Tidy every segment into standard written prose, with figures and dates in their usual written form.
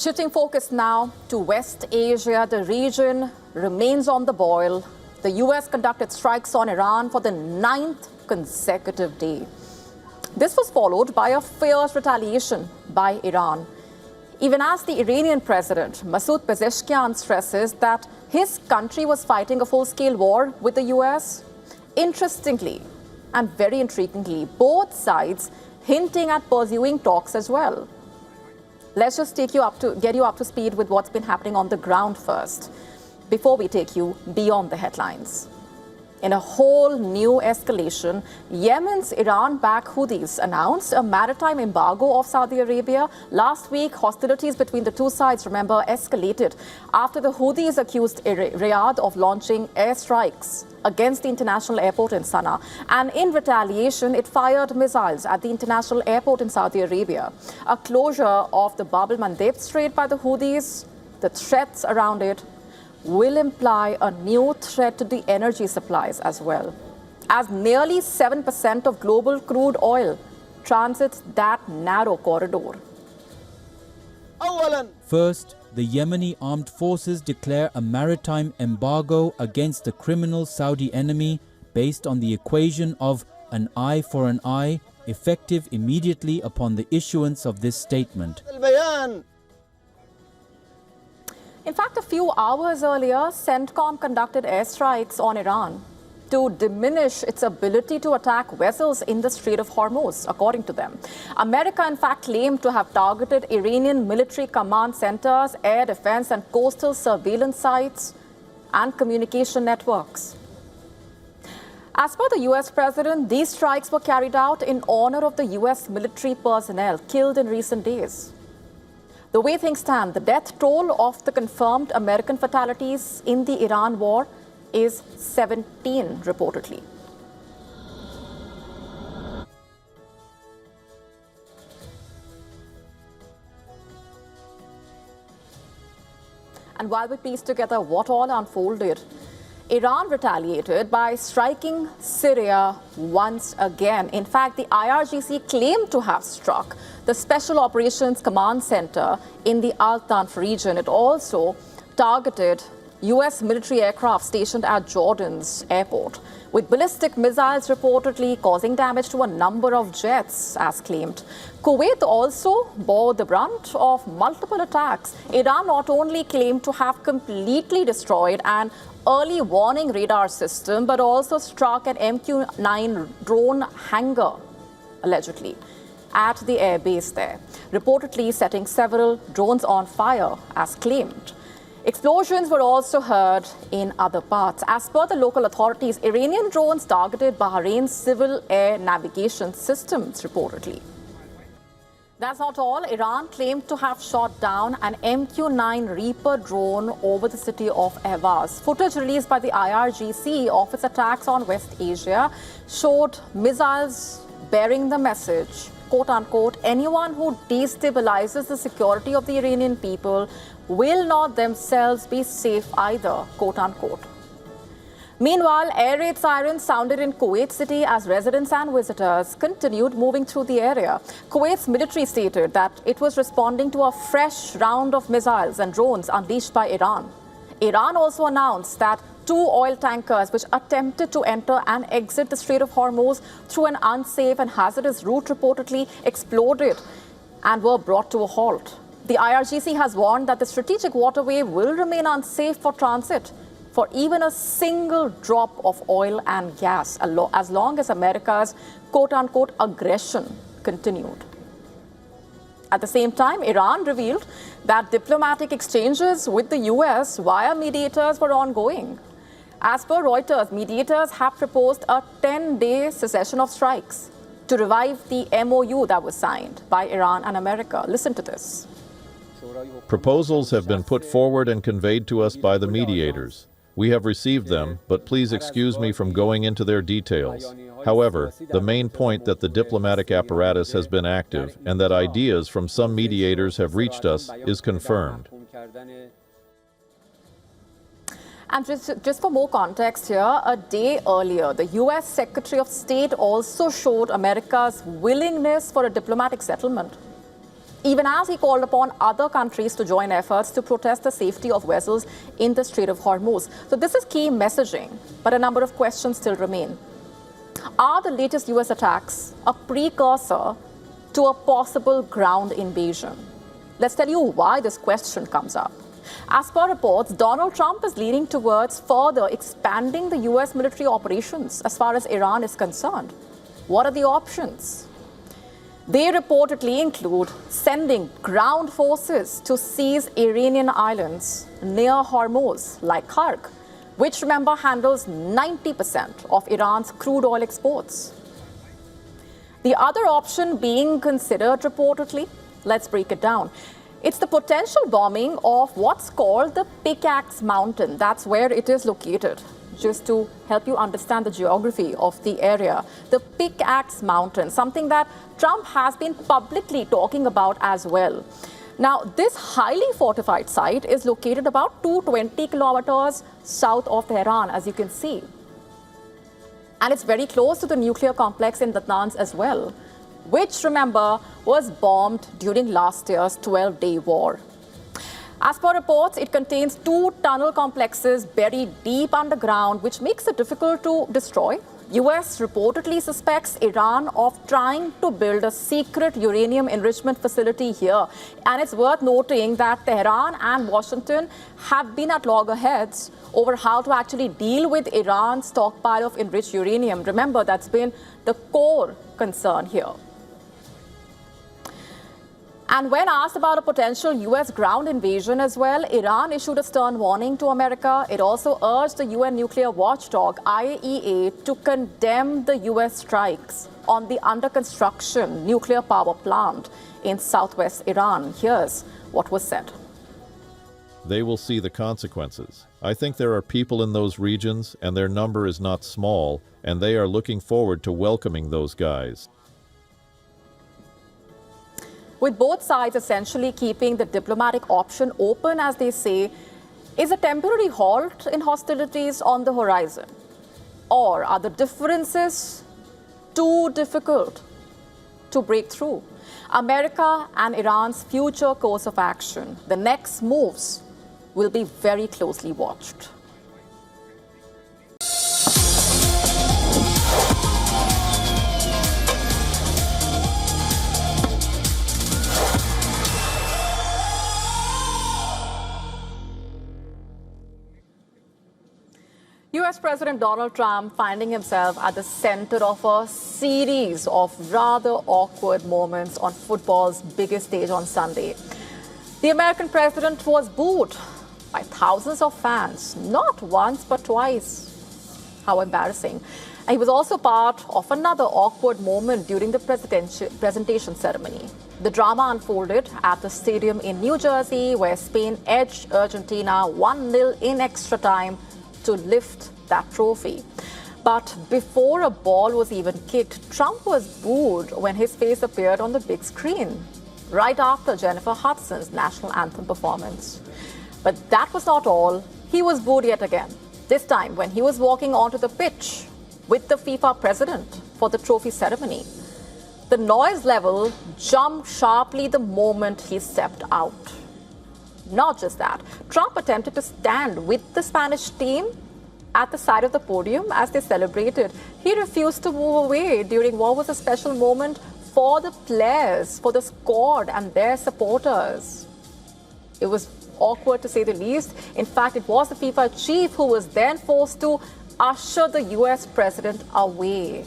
Shifting focus now to West Asia, the region remains on the boil. The US conducted strikes on Iran for the 9th consecutive day. This was followed by a fierce retaliation by Iran, even as the Iranian president, Masoud Pezeshkian, stresses that his country was fighting a full-scale war with the US. Interestingly, and very intriguingly, both sides hinting at pursuing talks as well. Let's just get you up to speed with what's been happening on the ground first, before we take you beyond the headlines. In a whole new escalation, Yemen's Iran-backed Houthis announced a maritime embargo of Saudi Arabia. Last week, hostilities between the two sides, remember, escalated after the Houthis accused Riyadh of launching airstrikes against the international airport in Sana'a. And in retaliation, it fired missiles at the international airport in Saudi Arabia. A closure of the Bab el-Mandeb Strait by the Houthis, the threats around it, will imply a new threat to the energy supplies as well, as nearly 7% of global crude oil transits that narrow corridor. First, the Yemeni armed forces declare a maritime embargo against the criminal Saudi enemy based on the equation of an eye for an eye, effective immediately upon the issuance of this statement. In fact, a few hours earlier, CENTCOM conducted airstrikes on Iran to diminish its ability to attack vessels in the Strait of Hormuz, according to them. America, in fact, claimed to have targeted Iranian military command centers, air defense and coastal surveillance sites, and communication networks. As per the US president, these strikes were carried out in honor of the US military personnel killed in recent days. The way things stand, the death toll of the confirmed American fatalities in the Iran war is 17, reportedly. And while we piece together what all unfolded, Iran retaliated by striking Syria once again. In fact, the IRGC claimed to have struck the Special Operations Command Center in the Al-Tanf region. It also targeted US military aircraft stationed at Jordan's airport, with ballistic missiles reportedly causing damage to a number of jets, as claimed. Kuwait also bore the brunt of multiple attacks. Iran not only claimed to have completely destroyed an early warning radar system, but also struck an MQ-9 drone hangar, allegedly, at the airbase there, reportedly setting several drones on fire, as claimed. Explosions were also heard in other parts. As per the local authorities, Iranian drones targeted Bahrain's civil air navigation systems, reportedly. That's not all. Iran claimed to have shot down an MQ-9 Reaper drone over the city of Ahvaz. Footage released by the IRGC of its attacks on West Asia showed missiles bearing the message, quote unquote, anyone who destabilizes the security of the Iranian people will not themselves be safe either, quote unquote. Meanwhile, air raid sirens sounded in Kuwait City as residents and visitors continued moving through the area. Kuwait's military stated that it was responding to a fresh round of missiles and drones unleashed by Iran. Iran also announced that 2 oil tankers which attempted to enter and exit the Strait of Hormuz through an unsafe and hazardous route reportedly exploded and were brought to a halt. The IRGC has warned that the strategic waterway will remain unsafe for transit for even a single drop of oil and gas, as long as America's quote-unquote aggression continued. At the same time, Iran revealed that diplomatic exchanges with the US via mediators were ongoing. As per Reuters, mediators have proposed a 10-day cessation of strikes to revive the MOU that was signed by Iran and America. Listen to this. Proposals have been put forward and conveyed to us by the mediators. We have received them, but please excuse me from going into their details. However, the main point that the diplomatic apparatus has been active and that ideas from some mediators have reached us is confirmed. And just for more context here, a day earlier, the US Secretary of State also showed America's willingness for a diplomatic settlement. even as he called upon other countries to join efforts to protest the safety of vessels in the Strait of Hormuz. So this is key messaging, but a number of questions still remain. Are the latest US attacks a precursor to a possible ground invasion? Let's tell you why this question comes up. As per reports, Donald Trump is leaning towards further expanding the US military operations as far as Iran is concerned. What are the options? They reportedly include sending ground forces to seize Iranian islands near Hormuz, like Kark, which, remember, handles 90% of Iran's crude oil exports. The other option being considered reportedly, let's break it down. It's the potential bombing of what's called the Pickaxe Mountain. That's where it is located. Just to help you understand the geography of the area, the Pickaxe Mountain, something that Trump has been publicly talking about as well. Now, this highly fortified site is located about 220 kilometers south of Tehran, as you can see. And it's very close to the nuclear complex in Natanz as well, which, remember, was bombed during last year's 12-day war. As per reports, it contains 2 tunnel complexes buried deep underground, which makes it difficult to destroy. US reportedly suspects Iran of trying to build a secret uranium enrichment facility here. And it's worth noting that Tehran and Washington have been at loggerheads over how to actually deal with Iran's stockpile of enriched uranium. Remember, that's been the core concern here. And when asked about a potential US ground invasion as well, Iran issued a stern warning to America. It also urged the UN nuclear watchdog, IAEA, to condemn the US strikes on the under-construction nuclear power plant in southwest Iran. Here's what was said. They will see the consequences. I think there are people in those regions, and their number is not small, and they are looking forward to welcoming those guys. With both sides essentially keeping the diplomatic option open, as they say, is a temporary halt in hostilities on the horizon? Or are the differences too difficult to break through? America and Iran's future course of action, the next moves, will be very closely watched. US President Donald Trump finding himself at the center of a series of rather awkward moments on football's biggest stage on Sunday. The American president was booed by thousands of fans, not once but twice. How embarrassing. And he was also part of another awkward moment during the presentation ceremony. The drama unfolded at the stadium in New Jersey, where Spain edged Argentina 1-0 in extra time to lift that trophy. But before a ball was even kicked, Trump was booed when his face appeared on the big screen, right after Jennifer Hudson's national anthem performance. But that was not all. He was booed yet again, this time when he was walking onto the pitch with the FIFA president for the trophy ceremony. The noise level jumped sharply the moment he stepped out. Not just that, Trump attempted to stand with the Spanish team at the side of the podium as they celebrated. He refused to move away during what was a special moment for the players, for the squad and their supporters. It was awkward to say the least. In fact, it was the FIFA chief who was then forced to usher the US president away.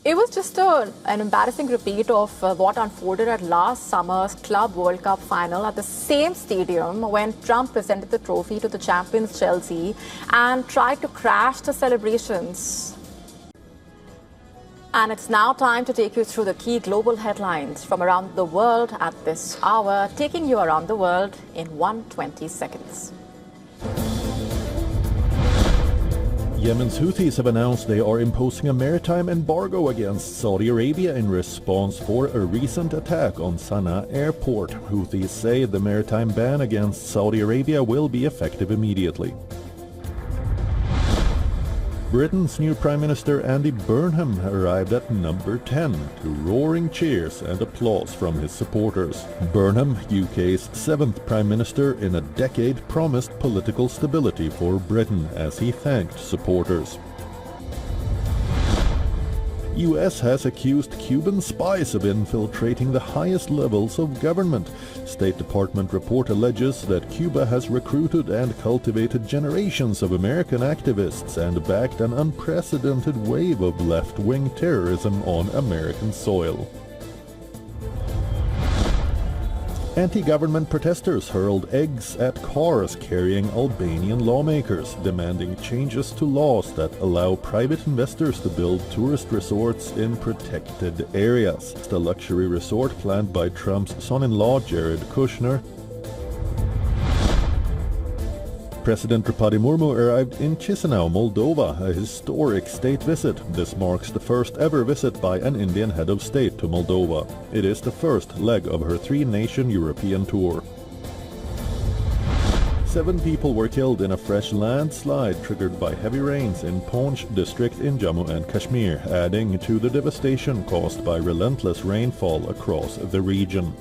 It was just an embarrassing repeat of what unfolded at last summer's Club World Cup final at the same stadium when Trump presented the trophy to the champions Chelsea and tried to crash the celebrations. And it's now time to take you through the key global headlines from around the world at this hour, taking you around the world in 120 seconds. Yemen's Houthis have announced they are imposing a maritime embargo against Saudi Arabia in response for a recent attack on Sana'a airport. Houthis say the maritime ban against Saudi Arabia will be effective immediately. Britain's new Prime Minister Andy Burnham arrived at number 10 to roaring cheers and applause from his supporters. Burnham, UK's 7th Prime Minister in a decade, promised political stability for Britain as he thanked supporters. US has accused Cuban spies of infiltrating the highest levels of government. State Department report alleges that Cuba has recruited and cultivated generations of American activists and backed an unprecedented wave of left-wing terrorism on American soil. Anti-government protesters hurled eggs at cars carrying Albanian lawmakers, demanding changes to laws that allow private investors to build tourist resorts in protected areas. The luxury resort planned by Trump's son-in-law Jared Kushner. President Draupadi Murmu arrived in Chisinau, Moldova, a historic state visit. This marks the first ever visit by an Indian head of state to Moldova. It is the first leg of her three-nation European tour. 7 people were killed in a fresh landslide triggered by heavy rains in Poonch district in Jammu and Kashmir, adding to the devastation caused by relentless rainfall across the region.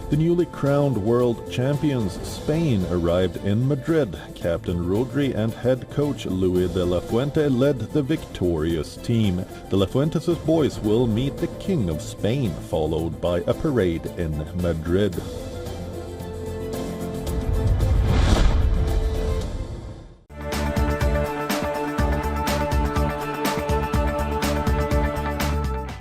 The newly crowned world champions Spain arrived in Madrid. Captain Rodri and head coach Luis de la Fuente led the victorious team. De la Fuente's boys will meet the King of Spain, followed by a parade in Madrid.